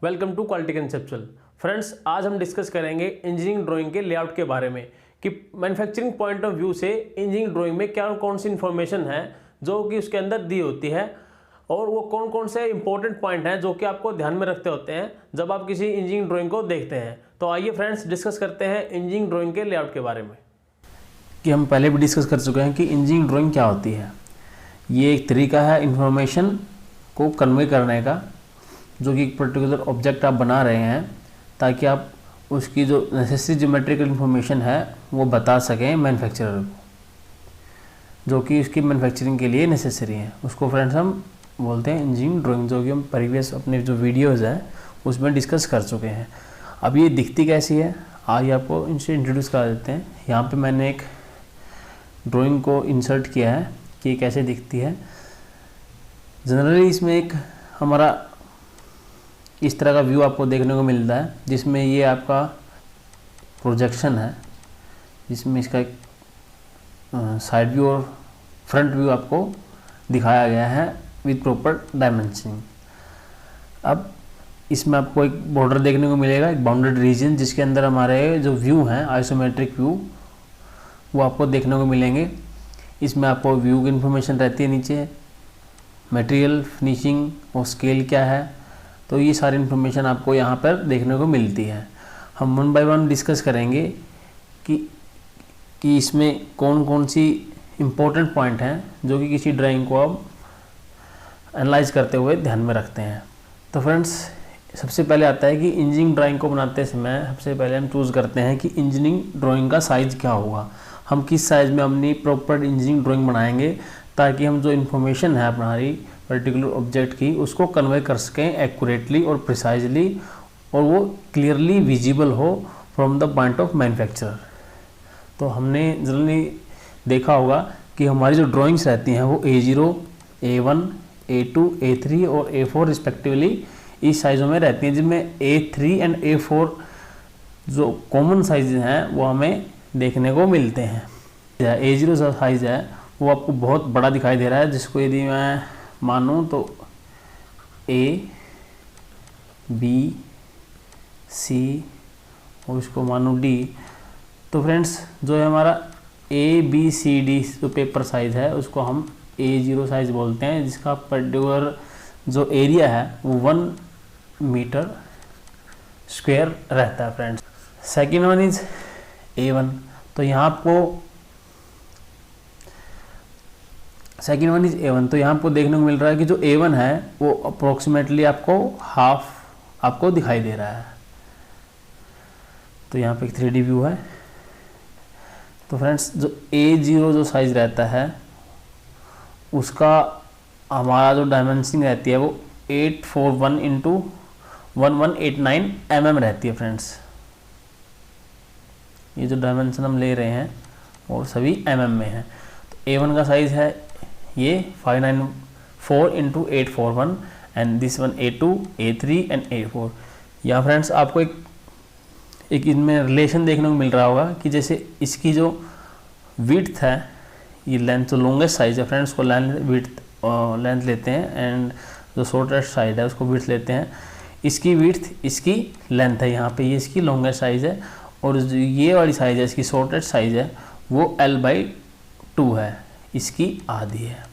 Welcome to quality conceptual. Friends, आज हम discuss करेंगे इंजीनियरिंग ड्राइंग के लेआउट के बारे में कि मैन्युफैक्चरिंग पॉइंट ऑफ व्यू से इंजीनियरिंग ड्राइंग में क्या कौन सी इन्फॉर्मेशन है जो कि उसके अंदर दी होती है और वो कौन कौन से इंपॉर्टेंट पॉइंट हैं जो कि आपको ध्यान में रखते होते हैं जब आप किसी इंजीनियरिंग ड्राइंग को देखते हैं। तो आइए फ्रेंड्स डिस्कस करते हैं इंजीनियरिंग ड्राइंग के लेआउट के बारे में। कि हम पहले भी डिस्कस कर चुके हैं कि इंजीनियरिंग ड्राइंग क्या होती है। ये एक तरीका है इंफॉर्मेशन को कन्वे करने का, जो कि एक पर्टिकुलर ऑब्जेक्ट आप बना रहे हैं ताकि आप उसकी जो नेसेसरी ज्योमेट्रिकल इंफॉर्मेशन है वो बता सकें मैन्युफैक्चरर को, जो कि उसकी मैन्युफैक्चरिंग के लिए नेसेसरी है। उसको फ्रेंड्स हम बोलते हैं इंजीनियरिंग ड्राइंग, जो कि हम प्रीवियस अपने जो वीडियोज़ हैं उसमें डिस्कस कर चुके हैं। अब ये दिखती कैसी है, आइए आपको इनसे इंट्रोड्यूस करा देते हैं। यहाँ पे मैंने एक ड्राइंग को इंसर्ट किया है कि ये कैसे दिखती है। जनरली इसमें एक हमारा इस तरह का व्यू आपको देखने को मिलता है, जिसमें ये आपका प्रोजेक्शन है, जिसमें इसका एक साइड व्यू और फ्रंट व्यू आपको दिखाया गया है विद प्रॉपर डायमेंशनिंग। अब इसमें आपको एक बॉर्डर देखने को मिलेगा, एक बाउंडेड रीजन, जिसके अंदर हमारे जो व्यू हैं आइसोमेट्रिक व्यू वो आपको देखने को मिलेंगे। इसमें आपको व्यू की इन्फॉर्मेशन रहती है, नीचे मटेरियल, फिनिशिंग और स्केल क्या है, तो ये सारी इन्फॉर्मेशन आपको यहाँ पर देखने को मिलती है। हम वन बाय वन डिस्कस करेंगे कि इसमें कौन कौन सी इम्पोर्टेंट पॉइंट हैं जो कि किसी ड्राइंग को आप एनालाइज करते हुए ध्यान में रखते हैं। तो फ्रेंड्स, सबसे पहले आता है कि इंजीनियरिंग ड्राइंग को बनाते समय सबसे पहले हम चूज़ करते हैं कि इंजीनियरिंग ड्राइंग का साइज़ क्या होगा, हम किस साइज़ में अपनी प्रॉपर इंजीनियरिंग ड्राइंग बनाएंगे ताकि हम जो इन्फॉर्मेशन है हमारी पर्टिकुलर ऑब्जेक्ट की उसको कन्वे कर सकें एक्यूरेटली और प्रिसाइजली, और वो क्लियरली विजिबल हो from the point of manufacturer. तो हमने जनरली देखा होगा कि हमारी जो ड्राइंग्स रहती हैं वो A0, A1, A2, A3 और A4 रिस्पेक्टिवली इस साइज़ों में रहती हैं, जिनमें A3 एंड A4 जो कॉमन साइज हैं वो हमें देखने को मिलते हैं। A0 जो साइज़ है वो आपको बहुत बड़ा दिखाई दे रहा है, जिसको यदि मैं मानूँ तो A, B, C और इसको मानूँ D। तो फ्रेंड्स, जो है हमारा ABCD जो पेपर साइज़ है उसको हम A0 साइज़ बोलते हैं, जिसका पर्टिकुलर जो एरिया है वो 1 मीटर स्क्वायर रहता है friends. Second one is A1। तो यहाँ आपको यहाँ आपको देखने को मिल रहा है कि जो A1 है वो अप्रोक्सीमेटली आपको हाफ आपको दिखाई दे रहा है। तो यहाँ पे एक 3D व्यू है। तो फ्रेंड्स, जो A0 जो साइज़ रहता है उसका हमारा जो डायमेंशनिंग रहती है वो 841 इंटू 1189 mm रहती है फ्रेंड्स। ये जो डायमेंशन हम ले रहे हैं वो सभी mm में है। तो A1 का साइज़ है ये 594 into 841 and this one A2, A3 and A4। यहाँ फ्रेंड्स आपको एक इनमें रिलेशन देखने को मिल रहा होगा कि जैसे इसकी जो विड्थ है, ये लेंथ जो लॉन्गेस्ट साइज है फ्रेंड्स को लेंथ लेते हैं, एंड जो शॉर्टेस्ट साइड है उसको विड्थ लेते हैं। इसकी विड्थ इसकी लेंथ है, यहाँ पे ये इसकी लॉन्गेस्ट साइज है, और जो ये वाली साइज है इसकी शॉर्टेस्ट साइज है वो L/2 है, इसकी आधी है।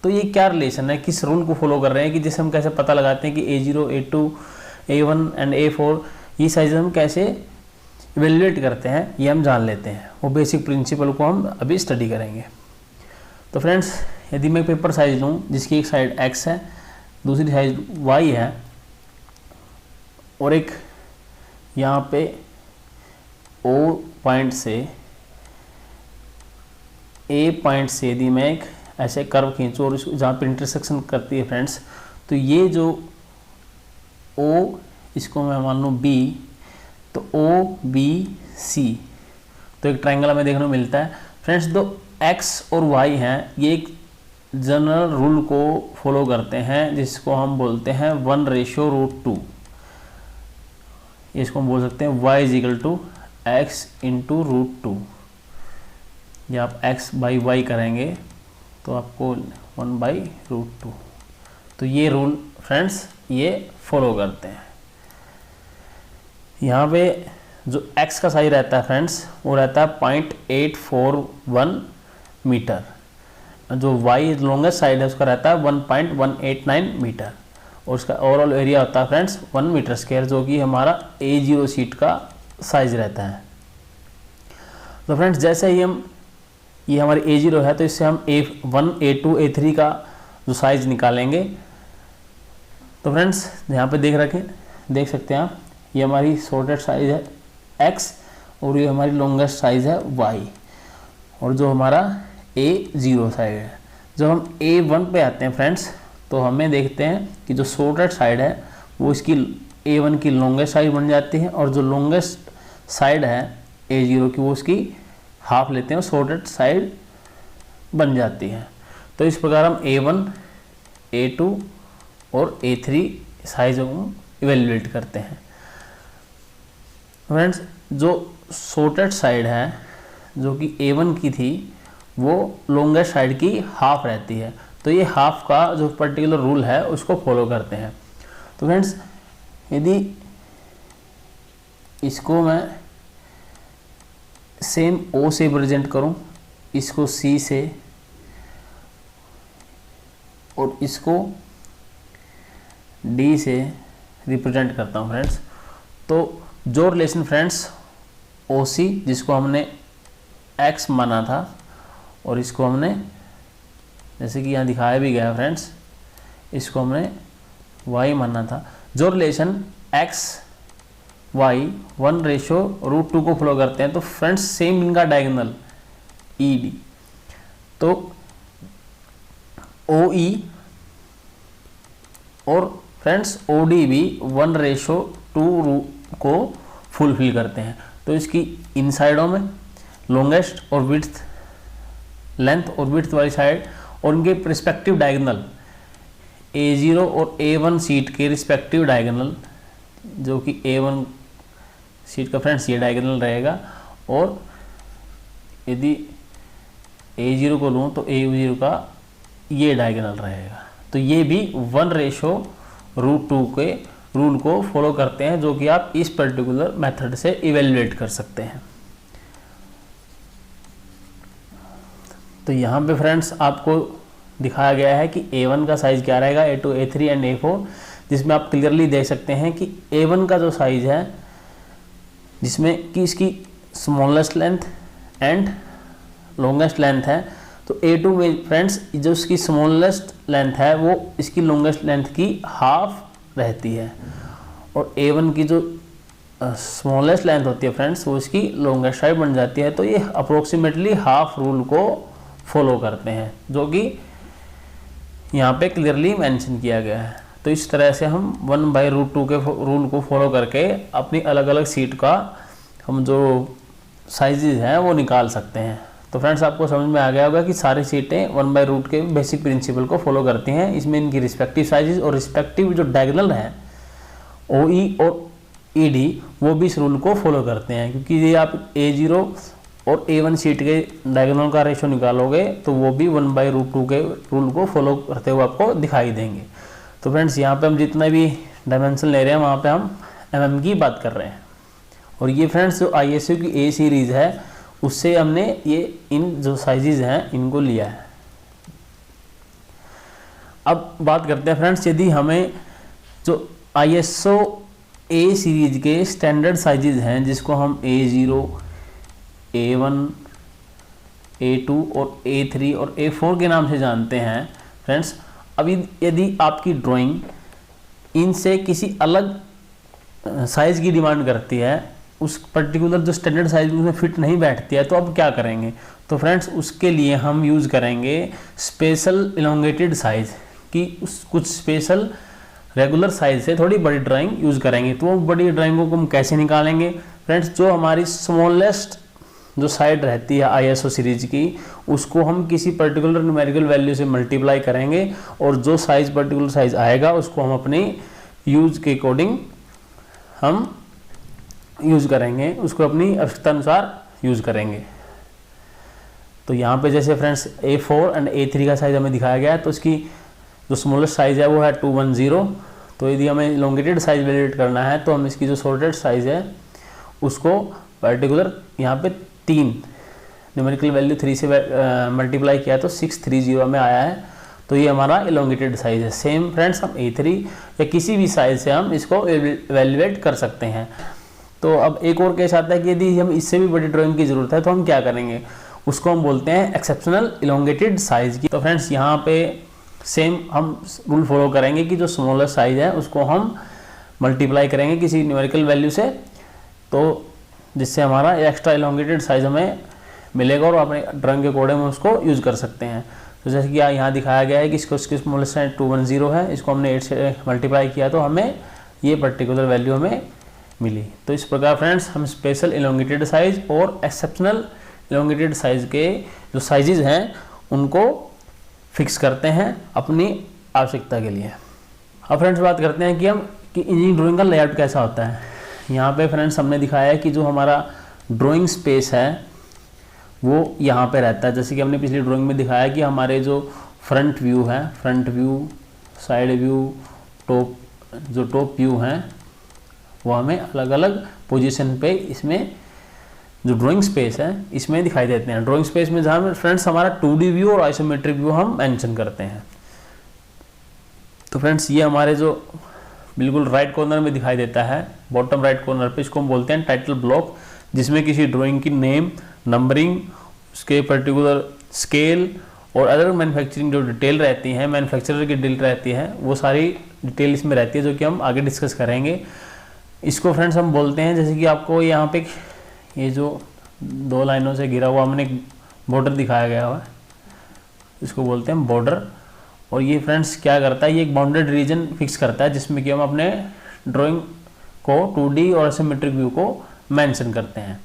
तो ये क्या रिलेशन है, किस रूल को फॉलो कर रहे हैं कि जैसे हम कैसे पता लगाते हैं कि A0, A2, A1 and A4 ये साइज हम कैसे इवेल्युएट करते हैं, ये हम जान लेते हैं। वो बेसिक प्रिंसिपल को हम अभी स्टडी करेंगे। तो फ्रेंड्स, यदि मैं पेपर साइज लूँ जिसकी एक साइड X है, दूसरी साइड Y है, और एक यहाँ पे O पॉइंट से A पॉइंट से यदि मैं एक ऐसे कर्व खींचूँ और जहाँ पे इंटरसेक्शन करती है फ्रेंड्स, तो ये जो O, इसको मैं मान लूँ B, तो OBC, तो एक ट्रायंगल हमें देखने को मिलता है फ्रेंड्स। दो X और Y हैं, ये एक जनरल रूल को फॉलो करते हैं जिसको हम बोलते हैं 1:√2। इसको हम बोल सकते हैं Y = X × √2। जब आप x/y करेंगे तो आपको 1/√2। तो ये रूल फ्रेंड्स ये फॉलो करते हैं। यहाँ पे जो एक्स का साइज रहता है फ्रेंड्स वो रहता है 0.841 मीटर, जो वाई लॉन्गेस्ट साइड है उसका रहता है 1.189 मीटर, और उसका ओवरऑल एरिया होता है फ्रेंड्स 1 मीटर स्क्वायर, जो कि हमारा A0 शीट का साइज रहता है। तो फ्रेंड्स जैसे ही हम ये हमारी A0 है तो इससे हम A1 A2 A3 का जो साइज निकालेंगे। तो फ्रेंड्स यहाँ पे देख सकते हैं आप, ये हमारी शॉर्टेस्ट साइज है X और ये हमारी लॉन्गेस्ट साइज है Y, और जो हमारा A0 साइड है। जब हम A1 पे आते हैं फ्रेंड्स तो हमें देखते हैं कि जो शॉर्टेस्ट साइड है वो इसकी A1 की लॉन्गेस्ट साइड बन जाती है, और जो लॉन्गेस्ट साइड है A0 की वो उसकी हाफ लेते हैं और शॉर्टेस्ट साइड बन जाती है। तो इस प्रकार हम A1 A2 और A3 साइज को इवेल्युएट करते हैं। फ्रेंड्स जो शॉर्टेस्ट साइड है जो कि A1 की थी वो लॉन्गेस्ट साइड की हाफ रहती है, तो ये हाफ का जो पर्टिकुलर रूल है उसको फॉलो करते हैं। तो फ्रेंड्स यदि इसको मैं सेम O से रिप्रेजेंट करूं, इसको C से और इसको D से रिप्रेजेंट करता हूं फ्रेंड्स, तो जो रिलेशन फ्रेंड्स OC जिसको हमने X माना था और इसको हमने जैसे कि यहाँ दिखाया भी गया फ्रेंड्स इसको हमने Y माना था, जो रिलेशन X Y 1/√2 को फॉलो करते हैं। तो फ्रेंड्स सेम इनका डायगोनल ED, तो OE और फ्रेंड्स OD भी 1/2 को फुलफिल करते हैं। तो इसकी इन साइडों में लॉन्गेस्ट और विड्थ लेंथ और विड्थ वाली साइड और उनके रिस्पेक्टिव डायगोनल A0 और A1 सीट के रिस्पेक्टिव डायगोनल, जो कि A1 सीट का फ्रेंड्स ये डायगोनल रहेगा, और यदि A0 को लूँ तो A0 का ये डायगोनल रहेगा। तो ये भी 1/√2 के रूल को फॉलो करते हैं, जो कि आप इस पर्टिकुलर मेथड से इवेल्युएट कर सकते हैं। तो यहाँ पे फ्रेंड्स आपको दिखाया गया है कि A1 का साइज़ क्या रहेगा, A2 A3 एंड A4, जिसमें आप क्लियरली देख सकते हैं कि A1 का जो साइज़ है जिसमें कि इसकी smallest length and longest length है, तो A2 में फ्रेंड्स जो इसकी स्मॉलेस्ट लेंथ है वो इसकी लॉन्गेस्ट लेंथ की हाफ रहती है, और A1 की जो स्मॉलेस्ट लेंथ होती है फ्रेंड्स वो इसकी लॉन्गेस्ट साइड बन जाती है। तो ये अप्रोक्सीमेटली हाफ रूल को फॉलो करते हैं, जो कि यहाँ पे क्लियरली मेंशन किया गया है। तो इस तरह से हम 1/√2 के रूल को फॉलो करके अपनी अलग अलग सीट का हम जो साइजेज हैं वो निकाल सकते हैं। तो फ्रेंड्स आपको समझ में आ गया होगा कि सारी सीटें 1/√2 के बेसिक प्रिंसिपल को फॉलो करती हैं। इसमें इनकी रिस्पेक्टिव साइजेज और रिस्पेक्टिव जो डायगोनल हैं OE और ED वो भी इस रूल को फॉलो करते हैं, क्योंकि ये आप A0 और A1 सीट के डायगोनल का रेशो निकालोगे तो वो भी 1/√2 के रूल को फॉलो करते हुए आपको दिखाई देंगे। तो फ्रेंड्स यहाँ पे हम जितना भी डायमेंशन ले रहे हैं वहाँ पे हम mm की बात कर रहे हैं, और ये फ्रेंड्स जो ISO की A सीरीज़ है उससे हमने ये इन जो साइजेज हैं इनको लिया है। अब बात करते हैं फ्रेंड्स, यदि हमें जो ISO A सीरीज के स्टैंडर्ड साइजेज हैं जिसको हम A0 A1 A2 और A3 और A4 के नाम से जानते हैं फ्रेंड्स, अभी यदि आपकी ड्राइंग इनसे किसी अलग साइज़ की डिमांड करती है, उस पर्टिकुलर जो स्टैंडर्ड साइज उसमें फिट नहीं बैठती है, तो अब क्या करेंगे? तो फ्रेंड्स उसके लिए हम यूज़ करेंगे स्पेशल इलोंगेटेड साइज़ की कुछ स्पेशल रेगुलर साइज से थोड़ी बड़ी ड्राइंग यूज़ करेंगे। तो वो बड़ी ड्राइंगों को हम कैसे निकालेंगे फ्रेंड्स? जो हमारी स्मॉलेस्ट जो साइड रहती है ISO सीरीज की उसको हम किसी पर्टिकुलर न्यूमेरिकल वैल्यू से मल्टीप्लाई करेंगे, और जो साइज पर्टिकुलर साइज आएगा उसको हम अपने यूज के अकॉर्डिंग हम यूज़ करेंगे, उसको अपनी आवश्यकता अनुसार यूज़ करेंगे। तो यहाँ पे जैसे फ्रेंड्स A4 एंड A3 का साइज़ हमें दिखाया गया है, तो इसकी जो स्मॉलेस्ट साइज़ है वो है 210, तो यदि हमें इलोंगेटेड साइज वैल्यूएट करना है तो हम इसकी जो सॉर्टेड साइज है उसको पर्टिकुलर यहाँ पे 3 न्यूमेरिकल वैल्यू 3 से मल्टीप्लाई किया तो 630 में आया है, तो ये हमारा इलोंगेटेड साइज है। सेम फ्रेंड्स हम A3 या किसी भी साइज से हम इसको इवेल्युएट कर सकते हैं। तो अब एक और केस आता है कि यदि हम इससे भी बड़ी ड्राइंग की ज़रूरत है तो हम क्या करेंगे, उसको हम बोलते हैं एक्सेप्शनल इलोंगेटेड साइज की। तो फ्रेंड्स यहाँ पे सेम हम रूल फॉलो करेंगे कि जो स्मॉलर साइज है उसको हम मल्टीप्लाई करेंगे किसी न्यूमेरिकल वैल्यू से, तो जिससे हमारा एक्स्ट्रा इलोंगेटेड साइज हमें मिलेगा और अपने ड्राइंग के अकॉर्डिंग में उसको यूज़ कर सकते हैं। तो जैसे कि यहाँ दिखाया गया है कि इसको इसकी स्मॉलेस्ट साइज 210 है, इसको हमने 8 से मल्टीप्लाई किया तो हमें ये पर्टिकुलर वैल्यू हमें मिली। तो इस प्रकार फ्रेंड्स हम स्पेशल इलोंगेटेड साइज और एक्सेप्शनल इलोंगेटेड साइज के जो साइजेज हैं उनको फिक्स करते हैं अपनी आवश्यकता के लिए। अब फ्रेंड्स बात करते हैं कि इंजीनियरिंग ड्राइंग का लेआउट कैसा होता है। यहाँ पे फ्रेंड्स हमने दिखाया है कि जो हमारा ड्राइंग स्पेस है वो यहाँ पे रहता है। जैसे कि हमने पिछली ड्राइंग में दिखाया कि हमारे जो फ्रंट व्यू है, front view, side view, top view हैं वो हमें अलग अलग पोजीशन पे इसमें जो ड्राइंग स्पेस है इसमें दिखाई देते हैं। ड्राइंग स्पेस में जहाँ फ्रेंड्स हमारा 2D व्यू और आइसोमेट्रिक व्यू हम मेंशन करते हैं। तो फ्रेंड्स ये हमारे जो बिल्कुल राइट कॉर्नर में दिखाई देता है, बॉटम राइट कॉर्नर पे, इसको हम बोलते हैं टाइटल ब्लॉक, जिसमें किसी ड्राइंग की नेम, नंबरिंग, उसके पर्टिकुलर स्केल और अदर मैन्युफैक्चरिंग जो डिटेल रहती हैं, मैन्युफैक्चरर की डिटेल रहती है, वो सारी डिटेल इसमें रहती है जो कि हम आगे डिस्कस करेंगे। इसको फ्रेंड्स हम बोलते हैं, जैसे कि आपको यहाँ पे ये जो 2 लाइनों से घिरा हुआ हमने बॉर्डर दिखाया गया है, इसको बोलते हैं बॉर्डर। और ये फ्रेंड्स क्या करता है, ये एक बाउंडेड रीजन फिक्स करता है जिसमें कि हम अपने ड्राइंग को 2D और सिमेट्रिक व्यू को मेंशन करते हैं।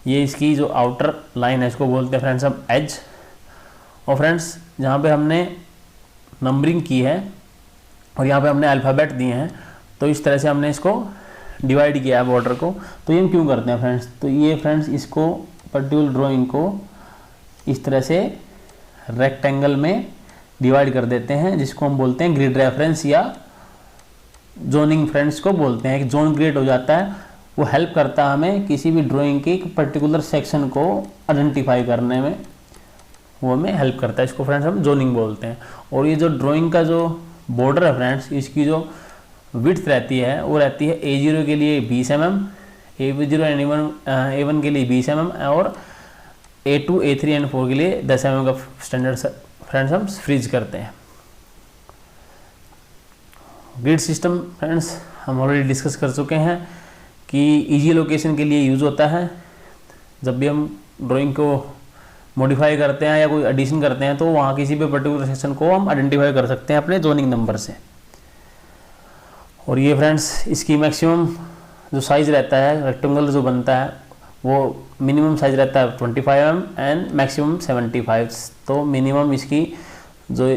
ये इसकी जो आउटर लाइन है इसको बोलते हैं फ्रेंड्स हम एज। और फ्रेंड्स जहाँ पे हमने नंबरिंग की है और यहाँ पे हमने अल्फ़ाबेट दिए हैं, तो इस तरह से हमने इसको डिवाइड किया है बॉर्डर को। तो ये हम क्यों करते हैं फ्रेंड्स, तो ये फ्रेंड्स इसको पर्टिकुलर ड्राइंग को इस तरह से रेक्टेंगल में डिवाइड कर देते हैं, जिसको हम बोलते हैं ग्रिड रेफरेंस या जोनिंग फ्रेंड्स को बोलते हैं। एक जोन क्रिएट हो जाता है, वो हेल्प करता है हमें किसी भी ड्राइंग के एक पर्टिकुलर सेक्शन को आइडेंटिफाई करने में, वो हमें हेल्प करता है। इसको फ्रेंड्स हम जोनिंग बोलते हैं। और ये जो ड्राइंग का जो बॉर्डर है फ्रेंड्स, इसकी जो विड्थ रहती है वो रहती है A0 के लिए 20 mm, A0 A1 के लिए 20 mm और A2, A3 एंड 4 के लिए 10 mm का स्टैंडर्ड फ्रेंड्स हम फ्रीज करते हैं। ग्रिड सिस्टम फ्रेंड्स हम ऑलरेडी डिस्कस कर चुके हैं कि इजी लोकेशन के लिए यूज़ होता है। जब भी हम ड्राइंग को मॉडिफाई करते हैं या कोई एडिशन करते हैं तो वहाँ किसी भी पर्टिकुलर सेक्शन को हम आइडेंटिफाई कर सकते हैं अपने जोनिंग नंबर से। और ये फ्रेंड्स इसकी मैक्सिमम जो साइज़ रहता है, रेक्टेंगल जो बनता है वो मिनिमम साइज़ रहता है 25 mm एंड मैक्सिमम 75। तो मिनिमम इसकी जो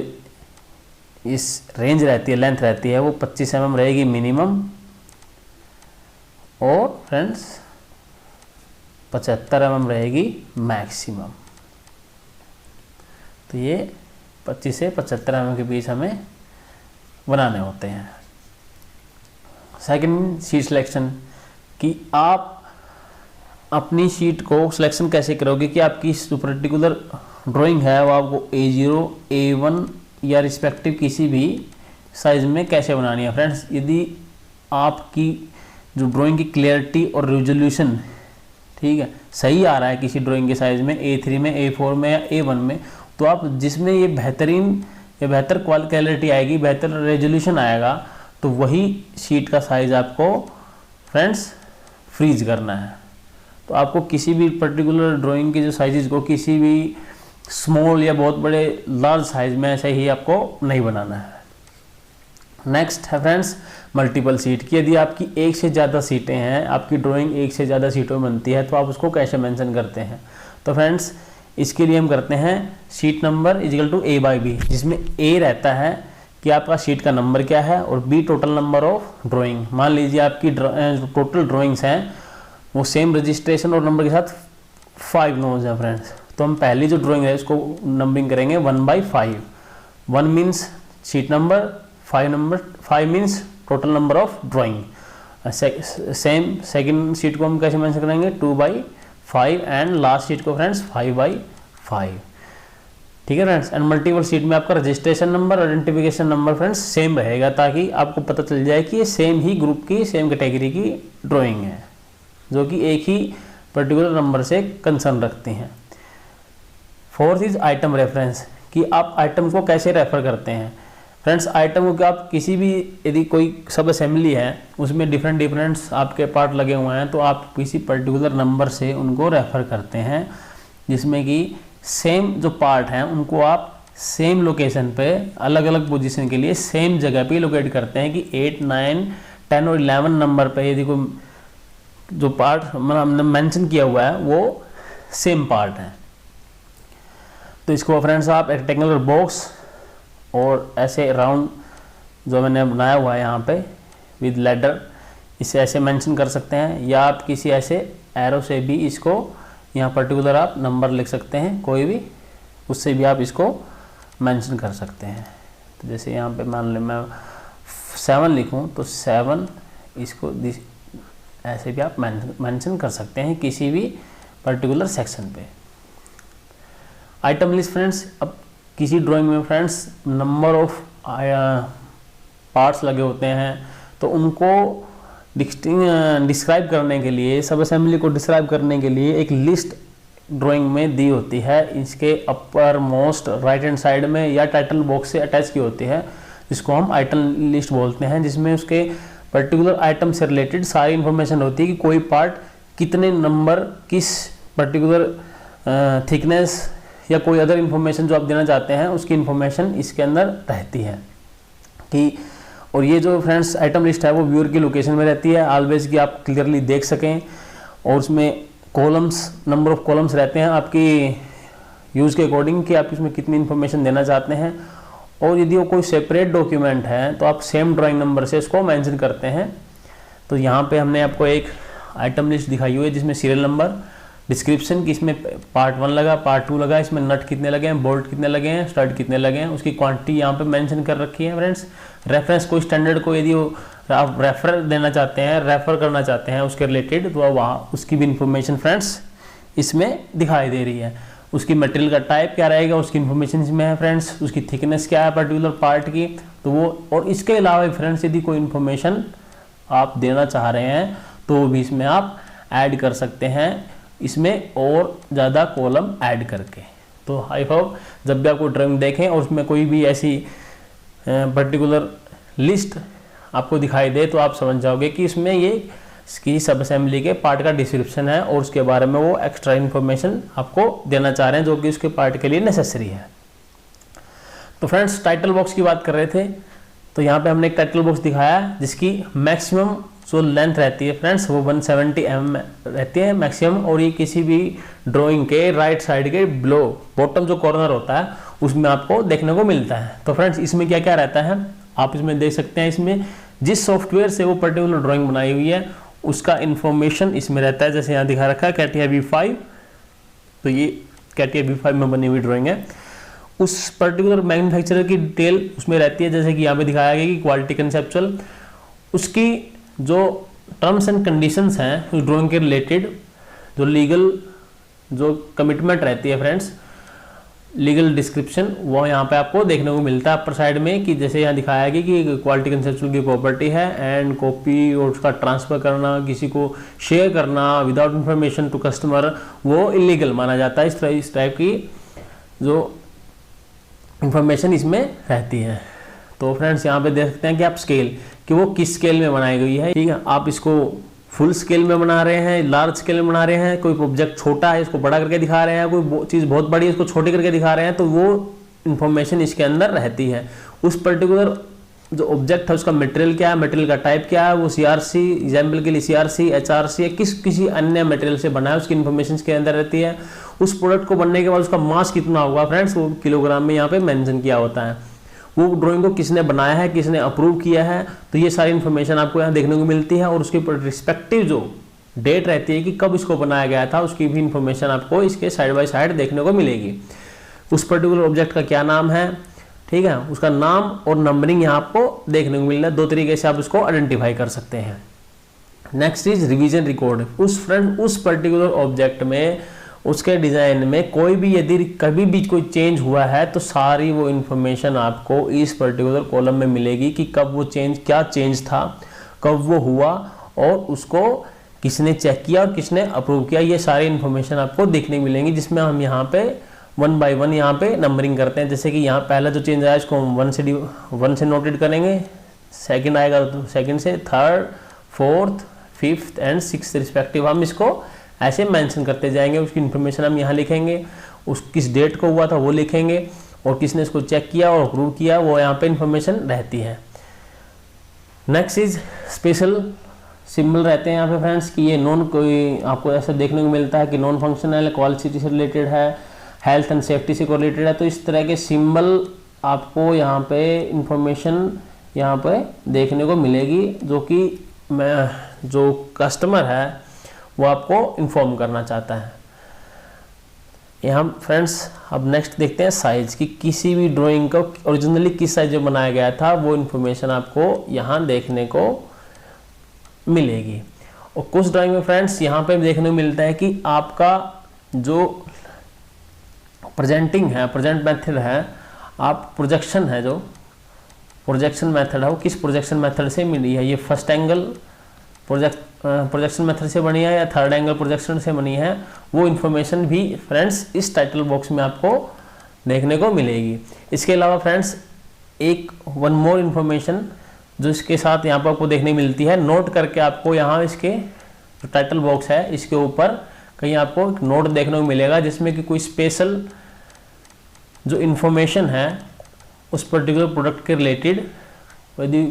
इस रेंज रहती है, लेंथ रहती है, वो 25 mm रहेगी मिनिमम और फ्रेंड्स 75 mm रहेगी मैक्सिमम। तो ये 25 से 75 mm के बीच हमें बनाने होते हैं। सेकंड शीट सिलेक्शन, कि आप अपनी शीट को सिलेक्शन कैसे करोगे कि आपकी जो पर्टिकुलर ड्राइंग है वो आपको A0, A1 या रिस्पेक्टिव किसी भी साइज़ में कैसे बनानी है। फ्रेंड्स यदि आपकी जो ड्राइंग की क्लियरिटी और रेजोल्यूशन ठीक है सही आ रहा है किसी ड्राइंग के साइज़ में, A3 में, A4 में या A1 में, तो आप जिसमें ये बेहतरीन या बेहतर क्वालिटी आएगी, बेहतर रेजोल्यूशन आएगा, तो वही शीट का साइज़ आपको फ्रेंड्स फ्रीज करना है। तो आपको किसी भी पर्टिकुलर ड्राइंग की जो साइजेस को किसी भी स्मॉल या बहुत बड़े लार्ज साइज में ऐसे ही आपको नहीं बनाना है। नेक्स्ट है फ्रेंड्स मल्टीपल सीट की। यदि आपकी एक से ज़्यादा सीटें हैं, आपकी ड्राइंग एक से ज़्यादा सीटों में बनती है, तो आप उसको कैसे मेंशन करते हैं। तो फ्रेंड्स इसके लिए हम करते हैं sheet number is equal to A/B, जिसमें A रहता है कि आपका शीट का नंबर क्या है और B total number of drawing. मान लीजिए आपकी टोटल ड्राइंग्स हैं वो सेम रजिस्ट्रेशन और नंबर के साथ 5 नोज है फ्रेंड्स, तो हम पहली जो ड्राइंग है इसको नंबरिंग करेंगे 1/5। 1 means sheet number, 5 means total number of drawing. Same second sheet को हम कैसे मेंशन करेंगे, 2/5 एंड लास्ट शीट को फ्रेंड्स 5/5। ठीक है फ्रेंड्स। एंड मल्टीपल शीट में आपका registration number, identification number friends same रहेगा, ताकि आपको पता चल जाए कि ये सेम ही ग्रुप की, सेम कैटेगरी की ड्राइंग है, जो कि एक ही पर्टिकुलर नंबर से कंसर्न रखते हैं। फोर्थ इज आइटम रेफरेंस, कि आप आइटम को कैसे रेफर करते हैं। फ्रेंड्स आइटम को आप किसी भी, यदि कोई सब असेंबली है उसमें डिफरेंट आपके पार्ट लगे हुए हैं, तो आप किसी पर्टिकुलर नंबर से उनको रेफर करते हैं, जिसमें कि सेम जो पार्ट हैं उनको आप सेम लोकेशन पे, अलग अलग पोजीशन के लिए सेम जगह पे लोकेट करते हैं, कि 8, 9, 10 और 11 नंबर पे यदि कोई जो पार्ट हमने मेंशन किया हुआ है वो सेम पार्ट है। तो इसको फ्रेंड्स आप रेक्टेंगुलर बॉक्स और ऐसे राउंड जो मैंने बनाया हुआ है यहाँ पे विद लेडर, इसे ऐसे मेंशन कर सकते हैं, या आप किसी ऐसे एरो से भी इसको यहाँ पर्टिकुलर आप नंबर लिख सकते हैं, कोई भी, उससे भी आप इसको मेंशन कर सकते हैं। तो जैसे यहाँ पे मान लें मैं 7 लिखूँ तो 7, इसको ऐसे भी आप मेंशन कर सकते हैं किसी भी पर्टिकुलर सेक्शन पे। आइटम लिस्ट फ्रेंड्स, अब किसी ड्राइंग में फ्रेंड्स नंबर ऑफ पार्ट्स लगे होते हैं, तो उनको डिस्क्राइब करने के लिए, सब असेंबली को डिस्क्राइब करने के लिए एक लिस्ट ड्राइंग में दी होती है, इसके upper most right hand side में या टाइटल बॉक्स से अटैच की होती है, जिसको हम आइटम लिस्ट बोलते हैं, जिसमें उसके पर्टिकुलर आइटम से रिलेटेड सारी इन्फॉर्मेशन होती है, कि कोई पार्ट कितने नंबर, किस पर्टिकुलर थिकनेस या कोई अदर इन्फॉर्मेशन जो आप देना चाहते हैं उसकी इन्फॉर्मेशन इसके अंदर रहती है। कि और ये जो फ्रेंड्स आइटम लिस्ट है वो व्यूअर की लोकेशन में रहती है ऑलवेज, कि आप क्लियरली देख सकें, और उसमें कॉलम्स, नंबर ऑफ कॉलम्स रहते हैं आपकी यूज़ के अकॉर्डिंग, कि आप इसमें कितनी इन्फॉर्मेशन देना चाहते हैं। और यदि वो कोई सेपरेट डॉक्यूमेंट है तो आप सेम ड्राइंग नंबर से इसको मेंशन करते हैं। तो यहाँ पे हमने आपको एक आइटम लिस्ट दिखाई हुई है जिसमें सीरियल नंबर, डिस्क्रिप्शन, कि इसमें पार्ट 1 लगा, पार्ट 2 लगा, इसमें नट कितने लगे हैं, बोल्ट कितने लगे हैं, स्टड कितने लगे हैं, उसकी क्वांटिटी यहाँ पे मेंशन कर रखी है फ्रेंड्स। रेफरेंस, कोई स्टैंडर्ड को यदि आप रेफर देना चाहते हैं, रेफर करना चाहते हैं उसके रिलेटेड, तो वहाँ उसकी भी इंफॉर्मेशन फ्रेंड्स इसमें दिखाई दे रही है। उसकी मटेरियल का टाइप क्या रहेगा, उसकी इन्फॉर्मेशन इसमें है फ्रेंड्स, उसकी थिकनेस क्या है पर्टिकुलर पार्ट की, तो वो, और इसके अलावा फ्रेंड्स यदि कोई इन्फॉर्मेशन आप देना चाह रहे हैं तो वो भी इसमें आप ऐड कर सकते हैं, इसमें और ज़्यादा कॉलम ऐड करके। तो आई होप जब भी आपको ड्राइंग देखें और उसमें कोई भी ऐसी पर्टिकुलर लिस्ट आपको दिखाई दे तो आप समझ जाओगे कि इसमें ये इसकी सब असेंबली के पार्ट का डिस्क्रिप्शन है, और उसके बारे में वो एक्स्ट्रा इन्फॉर्मेशन आपको देना चाह रहे हैं जो कि उसके पार्ट के लिए नेसेसरी है। तो फ्रेंड्स टाइटल बॉक्स की बात कर रहे थे, तो यहाँ पे हमने एक टाइटल बॉक्स दिखाया जिसकी मैक्सिमम जो लेंथ रहती है फ्रेंड्स वो 170 mm रहती है मैक्सिमम, और ये किसी भी ड्राइंग के राइट साइड के बिलो बॉटम जो कॉर्नर होता है उसमें आपको देखने को मिलता है। तो फ्रेंड्स इसमें क्या क्या रहता है आप इसमें देख सकते हैं, इसमें जिस सॉफ्टवेयर से वो पर्टिकुलर ड्राइंग बनाई हुई है उसका इन्फॉर्मेशन इसमें रहता है। जैसे यहाँ दिखा रखा है कैटिया V5, तो ये कैटिया V5 में बनी हुई ड्राइंग है, उस पर्टिकुलर मैन्युफैक्चरर की डिटेल उसमें रहती है। जैसे कि यहाँ पे दिखाया गया कि क्वालिटी कंसेप्चुअल, उसकी जो टर्म्स एंड कंडीशंस हैं उस ड्राइंग के रिलेटेड, जो लीगल जो कमिटमेंट रहती है फ्रेंड्स, लीगल डिस्क्रिप्शन, वो यहाँ पे आपको देखने को मिलता है अपर साइड में। कि जैसे यहाँ दिखाया गया कि क्वालिटी कंसेप्चुअल की प्रॉपर्टी है एंड कॉपी और उसका ट्रांसफर करना, किसी को शेयर करना विदाउट इन्फॉर्मेशन टू कस्टमर, वो इलीगल माना जाता है। इस टाइप की जो इंफॉर्मेशन इसमें रहती है। तो फ्रेंड्स यहाँ पे देख सकते हैं कि आप स्केल, कि वो किस स्केल में बनाई गई है, ठीक है। आप इसको फुल स्केल में बना रहे हैं, लार्ज स्केल में बना रहे हैं, कोई ऑब्जेक्ट छोटा है इसको बड़ा करके दिखा रहे हैं, कोई चीज़ बहुत बड़ी है इसको छोटी करके दिखा रहे हैं, तो वो इन्फॉर्मेशन इसके अंदर रहती है। उस पर्टिकुलर जो ऑब्जेक्ट है उसका मटेरियल क्या है, मटेरियल का टाइप क्या है, वो CRC, एग्जाम्पल के लिए CRC, HRC या किसी अन्य मटेरियल से बना है, उसकी इन्फॉर्मेशन इसके अंदर रहती है। उस प्रोडक्ट को बनने के बाद उसका मास कितना होगा फ्रेंड्स, वो किलोग्राम में यहाँ पे मेंशन किया होता है। वो ड्राइंग को किसने बनाया है, किसने अप्रूव किया है, तो ये सारी इन्फॉर्मेशन आपको यहाँ देखने को मिलती है। और उसके रिस्पेक्टिव जो डेट रहती है कि कब इसको बनाया गया था, उसकी भी इन्फॉर्मेशन आपको इसके साइड बाय साइड देखने को मिलेगी। उस पर्टिकुलर ऑब्जेक्ट का क्या नाम है, ठीक ठीक है, उसका नाम और नंबरिंग यहाँ आपको देखने को मिल रहा है। 2 तरीके से आप उसको आइडेंटिफाई कर सकते हैं। Next is revision record. उस पर्टिकुलर ऑब्जेक्ट में, उसके डिज़ाइन में कोई भी यदि कभी भी कोई चेंज हुआ है तो सारी वो इन्फॉर्मेशन आपको इस पर्टिकुलर कॉलम में मिलेगी कि कब वो चेंज, क्या चेंज था, कब वो हुआ और उसको किसने चेक किया और किसने अप्रूव किया। ये सारी इन्फॉर्मेशन आपको देखने को मिलेंगी, जिसमें हम यहाँ पे 1 बाय 1 यहाँ पे नंबरिंग करते हैं। जैसे कि यहाँ पहला जो चेंज आया इसको हम 1 से नोटेड करेंगे, सेकंड आएगा तो सेकंड से, third, fourth, fifth and sixth respective हम इसको ऐसे मेंशन करते जाएंगे। उसकी इन्फॉर्मेशन हम यहाँ लिखेंगे, उस किस डेट को हुआ था वो लिखेंगे और किसने इसको चेक किया और अप्रूव किया वो यहाँ पे इन्फॉर्मेशन रहती है। नेक्स्ट इज स्पेशल सिंबल रहते हैं यहाँ पे फ्रेंड्स कि ये नॉन, कोई आपको ऐसा देखने को मिलता है कि नॉन फंक्शनल है, क्वालिटी से रिलेटेड है, हेल्थ एंड सेफ्टी से रिलेटेड है। तो इस तरह के सिंबल आपको यहाँ पे इंफॉर्मेशन यहाँ पे देखने को मिलेगी, जो कि जो कस्टमर है वो आपको इन्फॉर्म करना चाहता है। यहाँ फ्रेंड्स अब नेक्स्ट देखते हैं साइज की। किसी भी ड्राइंग को ओरिजिनली किस साइज में बनाया गया था वो इन्फॉर्मेशन आपको यहाँ देखने को मिलेगी। और कुछ ड्राइंग में फ्रेंड्स यहाँ पे देखने को मिलता है कि आपका जो प्रेजेंटिंग है, प्रेजेंट मेथड है, आप प्रोजेक्शन है, जो प्रोजेक्शन मेथड है वो किस प्रोजेक्शन मेथड से मिली है। ये फर्स्ट एंगल प्रोजेक्शन मेथड से बनी है या थर्ड एंगल प्रोजेक्शन से बनी है, वो इन्फॉर्मेशन भी फ्रेंड्स इस टाइटल बॉक्स में आपको देखने को मिलेगी। इसके अलावा फ्रेंड्स एक 1 मोर इन्फॉर्मेशन जो इसके साथ यहाँ पर आपको देखने मिलती है, नोट करके आपको यहाँ इसके जो टाइटल बॉक्स है इसके ऊपर कहीं आपको एक नोट देखने को मिलेगा, जिसमें कि कोई स्पेशल जो इन्फॉर्मेशन है उस पर्टिकुलर प्रोडक्ट के रिलेटेड यदि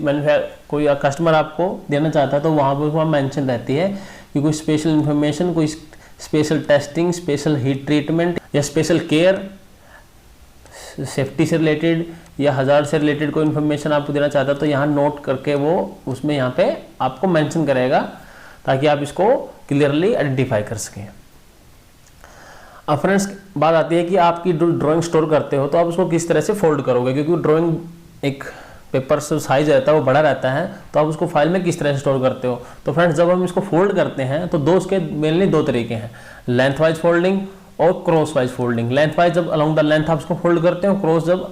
कोई कस्टमर आपको देना चाहता है तो वहाँ पर वहाँ मेंशन रहती है कि कोई स्पेशल इन्फॉर्मेशन, कोई special testing, special heat treatment या स्पेशल केयर, सेफ्टी से रिलेटेड या हज़ार्ड से रिलेटेड कोई इन्फॉर्मेशन आपको देना चाहता है तो यहाँ नोट करके वो उसमें यहाँ पे आपको मेंशन करेगा ताकि आप इसको क्लियरली आइडेंटिफाई कर सकें। अब फ्रेंड्स बात आती है कि आपकी ड्राइंग स्टोर करते हो तो आप उसको किस तरह से फोल्ड करोगे, क्योंकि ड्राइंग एक पेपर से साइज रहता है वो बड़ा रहता है, तो आप उसको फाइल में किस तरह से स्टोर करते हो। तो फ्रेंड्स जब हम इसको फोल्ड करते हैं तो उसके मेनली 2 तरीके हैं, लेंथ वाइज फोल्डिंग और cross wise folding. Length wise जब अलोंग द लेंथ आप उसको फोल्ड करते हो, क्रॉस जब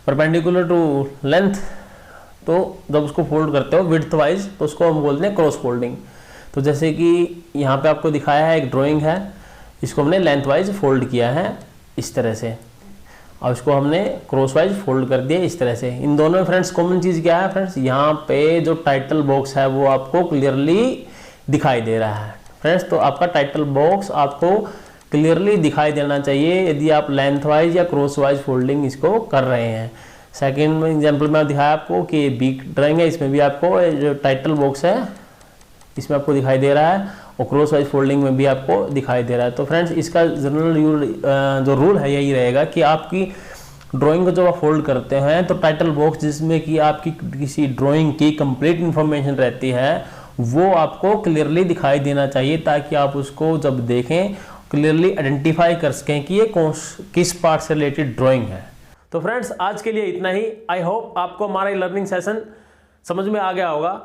परपेंडिकुलर टू लेंथ, तो जब उसको फोल्ड करते हो विड्थ वाइज तो उसको हम बोलते हैं क्रॉस फोल्डिंग। तो जैसे कि यहाँ पे आपको दिखाया है एक ड्राइंग है, इसको हमने लेंथ वाइज फोल्ड किया है इस तरह से और इसको हमने क्रॉस वाइज फोल्ड कर दिया इस तरह से। इन दोनों में फ्रेंड्स कॉमन चीज़ क्या है फ्रेंड्स, यहाँ पे जो टाइटल बॉक्स है वो आपको क्लियरली दिखाई दे रहा है फ्रेंड्स। तो आपका टाइटल बॉक्स आपको क्लियरली दिखाई देना चाहिए यदि आप लेंथ वाइज या क्रॉस वाइज फोल्डिंग इसको कर रहे हैं। सेकेंड एग्जाम्पल में दिखाया आपको कि बिग ड्राइंग है, इसमें भी आपको जो टाइटल बॉक्स है इसमें आपको दिखाई दे रहा है और क्रॉस वाइज फोल्डिंग में भी आपको दिखाई दे रहा है। तो फ्रेंड्स इसका जनरल जो रूल है यही रहेगा कि आपकी ड्राइंग को जब आप फोल्ड करते हैं तो टाइटल बॉक्स जिसमें कि आपकी किसी ड्राइंग की कंप्लीट इन्फॉर्मेशन रहती है वो आपको क्लियरली दिखाई देना चाहिए, ताकि आप उसको जब देखें क्लियरली आइडेंटिफाई कर सकें कि ये किस पार्ट से रिलेटेड ड्राइंग है। तो फ्रेंड्स आज के लिए इतना ही। आई होप आपको हमारा लर्निंग सेशन समझ में आ गया होगा।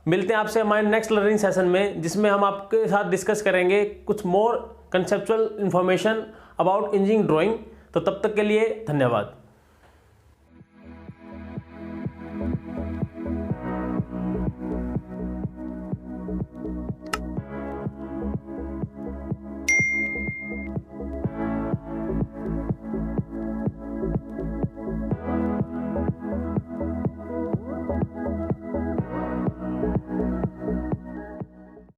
मिलते हैं आपसे हमारे नेक्स्ट लर्निंग सेशन में, जिसमें हम आपके साथ डिस्कस करेंगे कुछ more conceptual information about engineering drawing. तो तब तक के लिए धन्यवाद।